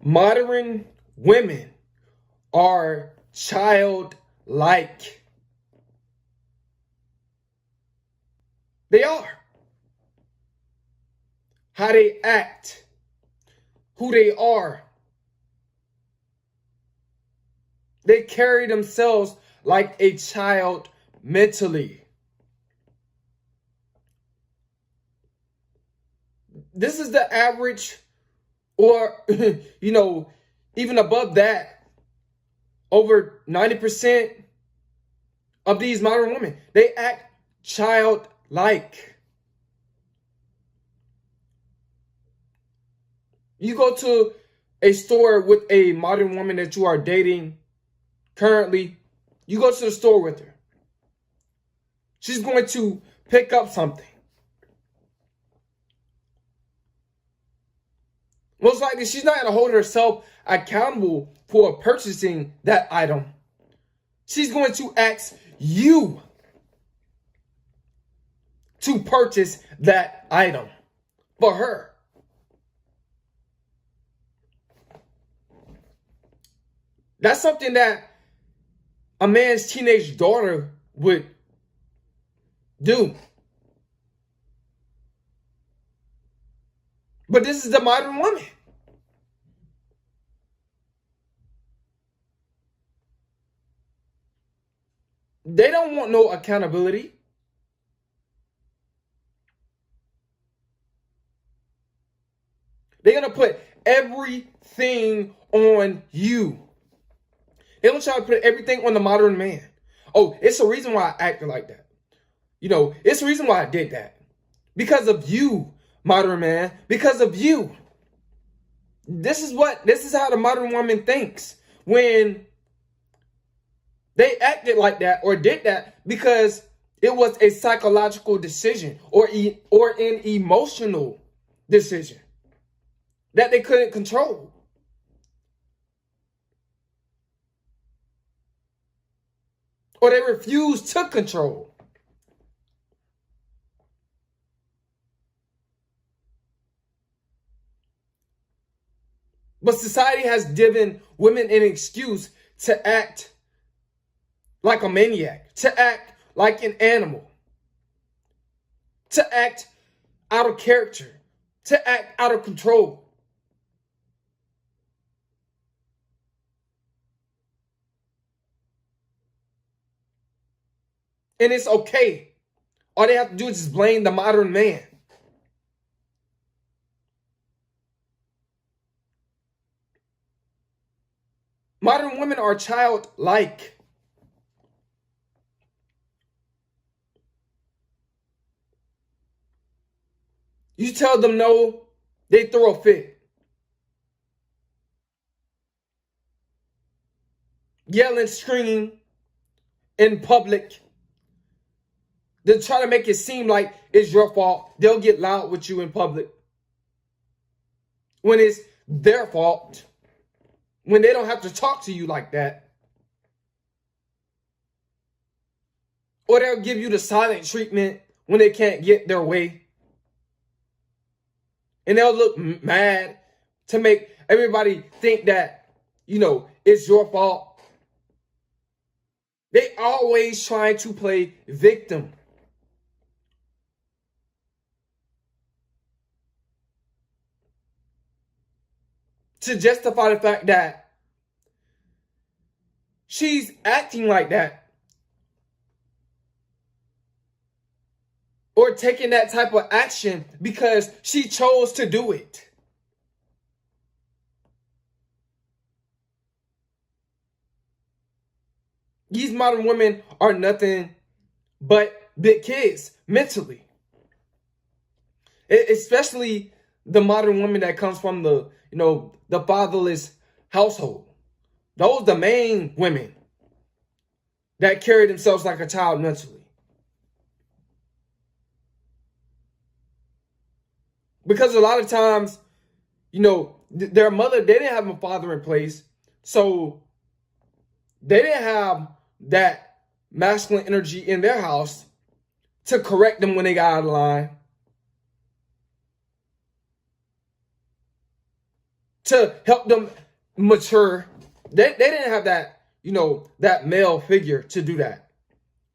Modern women are childlike. They are. How they act, who they are. They carry themselves like a child mentally. This is the average, or, even above that. Over 90% of these modern women, they act childlike. You go to a store with a modern woman that you are dating currently, you go to the store with her. She's going to pick up something. Most likely, she's not going to hold herself accountable for purchasing that item. She's going to ask you to purchase that item for her. That's something that a man's teenage daughter would do. But this is the modern woman. They don't want no accountability. They're going to put everything on you. They don't try to put everything on the modern man. Oh, it's the reason why I acted like that. It's the reason why I did that. Because of you, modern man. Because of you. This is how the modern woman thinks. When they acted like that or did that because it was a psychological decision or an emotional decision that they couldn't control. Or they refused to control. But society has given women an excuse to act like a maniac, to act like an animal, to act out of character, to act out of control. And it's okay. All they have to do is just blame the modern man. Modern women are childlike. You tell them no, they throw a fit. Yelling, screaming in public. They try to make it seem like it's your fault. They'll get loud with you in public when it's their fault. When they don't have to talk to you like that. Or they'll give you the silent treatment when they can't get their way. And they'll look mad to make everybody think that, it's your fault. They always trying to play victim. To justify the fact that she's acting like that. Or taking that type of action because she chose to do it. These modern women are nothing but big kids mentally. Especially the modern woman that comes from the fatherless household. Those are the main women that carry themselves like a child mentally. Because a lot of times, their mother, they didn't have a father in place. So they didn't have that masculine energy in their house to correct them when they got out of line. to help them mature. They didn't have that, that male figure to do that.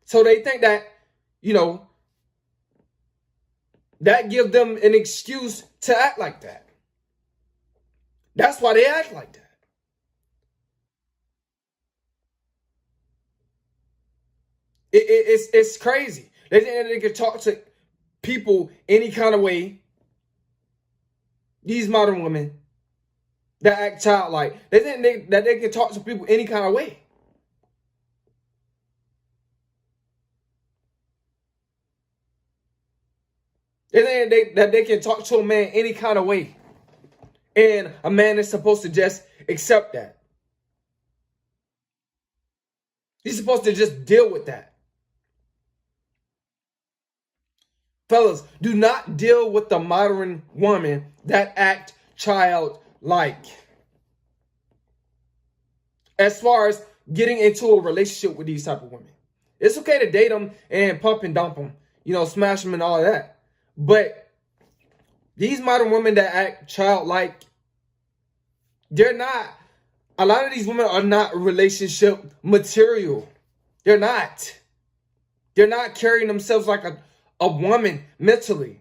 So they think that, that gives them an excuse to act like that. That's why they act like that. It's crazy. They think that they can talk to people any kind of way. These modern women that act childlike, they think that they can talk to people any kind of way. They think that they can talk to a man any kind of way. And a man is supposed to just accept that. He's supposed to just deal with that. Fellas, do not deal with the modern woman that act childlike. As far as getting into a relationship with these type of women. It's okay to date them and pump and dump them, smash them and all of that. But these modern women that act childlike, they're not, a lot of these women are not relationship material. They're not. They're not carrying themselves like a woman mentally.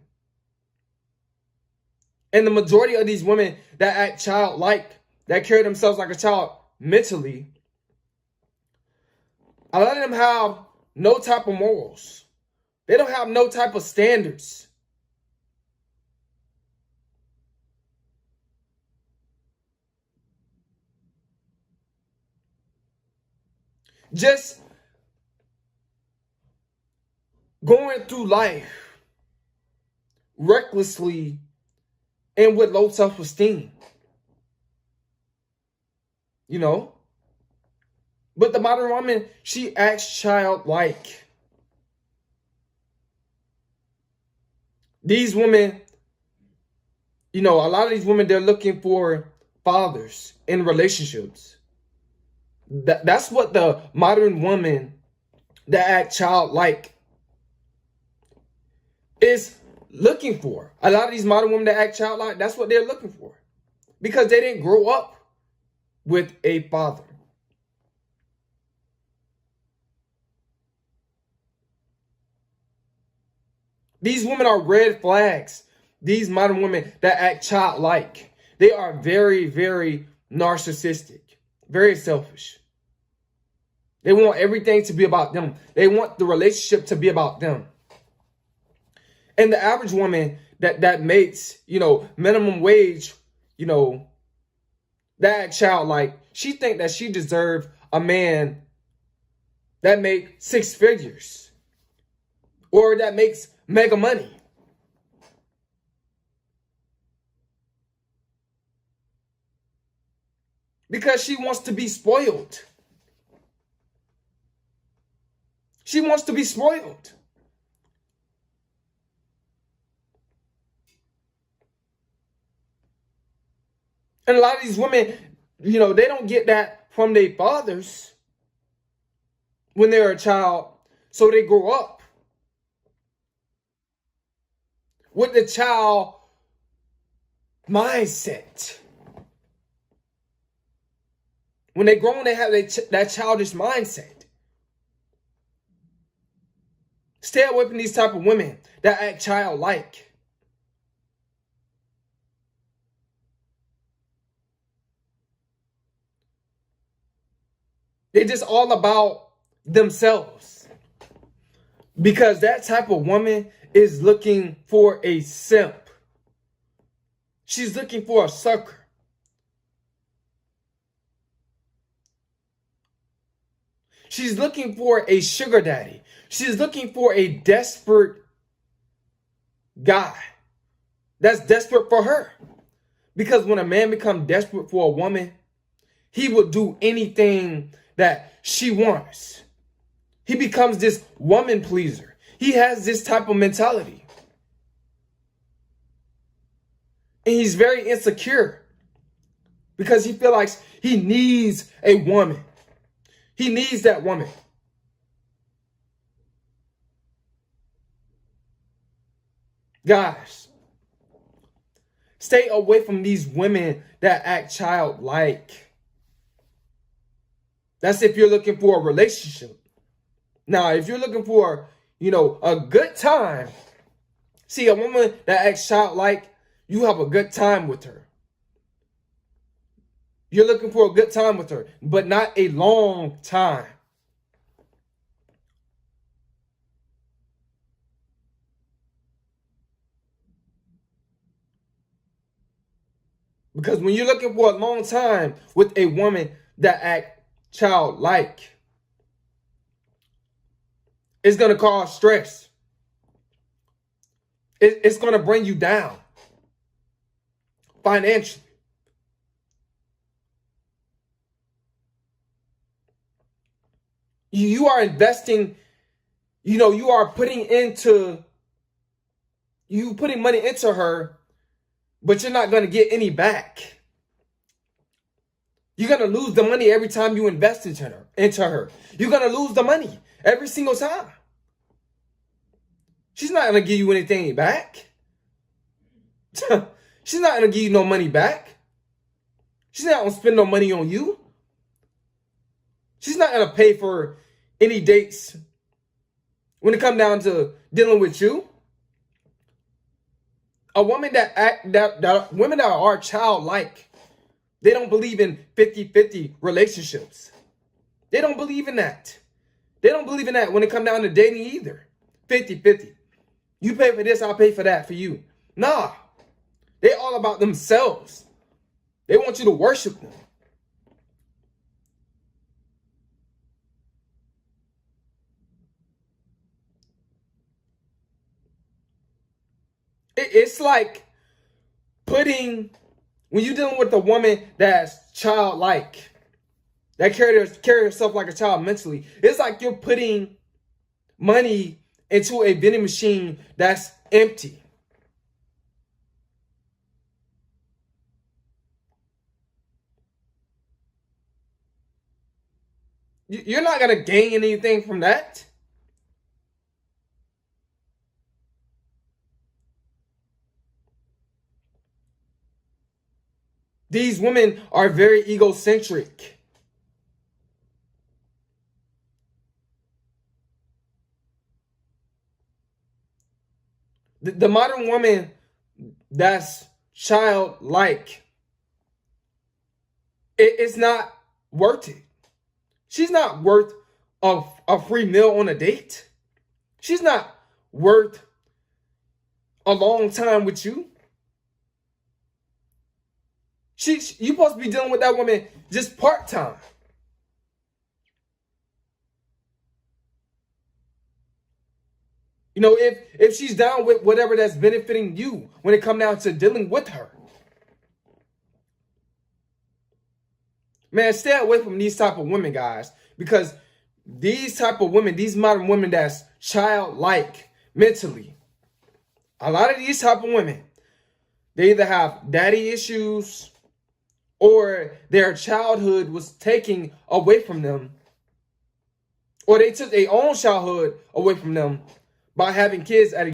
And the majority of these women that act childlike, that carry themselves like a child mentally, a lot of them have no type of morals. They don't have no type of standards. Just going through life recklessly and with low self-esteem. But the modern woman, she acts childlike. These women, a lot of these women, they're looking for fathers in relationships. That's what the modern woman that act childlike is looking for. A lot of these modern women that act childlike, that's what they're looking for. Because they didn't grow up with a father. These women are red flags. These modern women that act childlike. They are very, very narcissistic. Very selfish. They want everything to be about them. They want the relationship to be about them. And the average woman that makes, minimum wage, that act childlike, she think that she deserves a man that makes 6 figures. Or that makes mega money. Because she wants to be spoiled. She wants to be spoiled. And a lot of these women, they don't get that from their fathers when they're a child. So they grow up with the child mindset. When they grow, they have that childish mindset. Stay away from these type of women that act childlike. They're just all about themselves. Because that type of woman is looking for a simp. She's looking for a sucker. She's looking for a sugar daddy. She's looking for a desperate guy that's desperate for her. Because when a man becomes desperate for a woman, he will do anything that she wants. He becomes this woman pleaser. He has this type of mentality. And he's very insecure because he feels like he needs a woman. He needs that woman. Guys, Stay away from these women that act childlike. That's if you're looking for a relationship. Now, if you're looking for, a good time, see, a woman that acts childlike, you have a good time with her. You're looking for a good time with her, but not a long time. Because when you're looking for a long time with a woman that act childlike, it's going to cause stress. It's going to bring you down financially. You are investing, you are putting money into her, but you're not going to get any back. You're going to lose the money every time you invest into her. You're going to lose the money every single time. She's not going to give you anything back. She's not going to give you no money back. She's not going to spend no money on you. She's not going to pay for any dates when it comes down to dealing with you. A woman women that are childlike, they don't believe in 50-50 relationships. They don't believe in that. They don't believe in that when it comes down to dating either. 50-50. You pay for this, I'll pay for that for you. Nah. They all about themselves. They want you to worship them. It's like when you're dealing with a woman that's childlike, that carry herself like a child mentally, it's like you're putting money into a vending machine that's empty. You're not going to gain anything from that. These women are very egocentric. The modern woman that's childlike, it's not worth it. She's not worth a free meal on a date. She's not worth a long time with you. You're supposed to be dealing with that woman just part-time. If she's down with whatever that's benefiting you when it comes down to dealing with her. Man, stay away from these type of women, guys. Because these type of women, these modern women that's childlike mentally, a lot of these type of women, they either have daddy issues or their childhood was taken away from them, or they took their own childhood away from them by having kids at a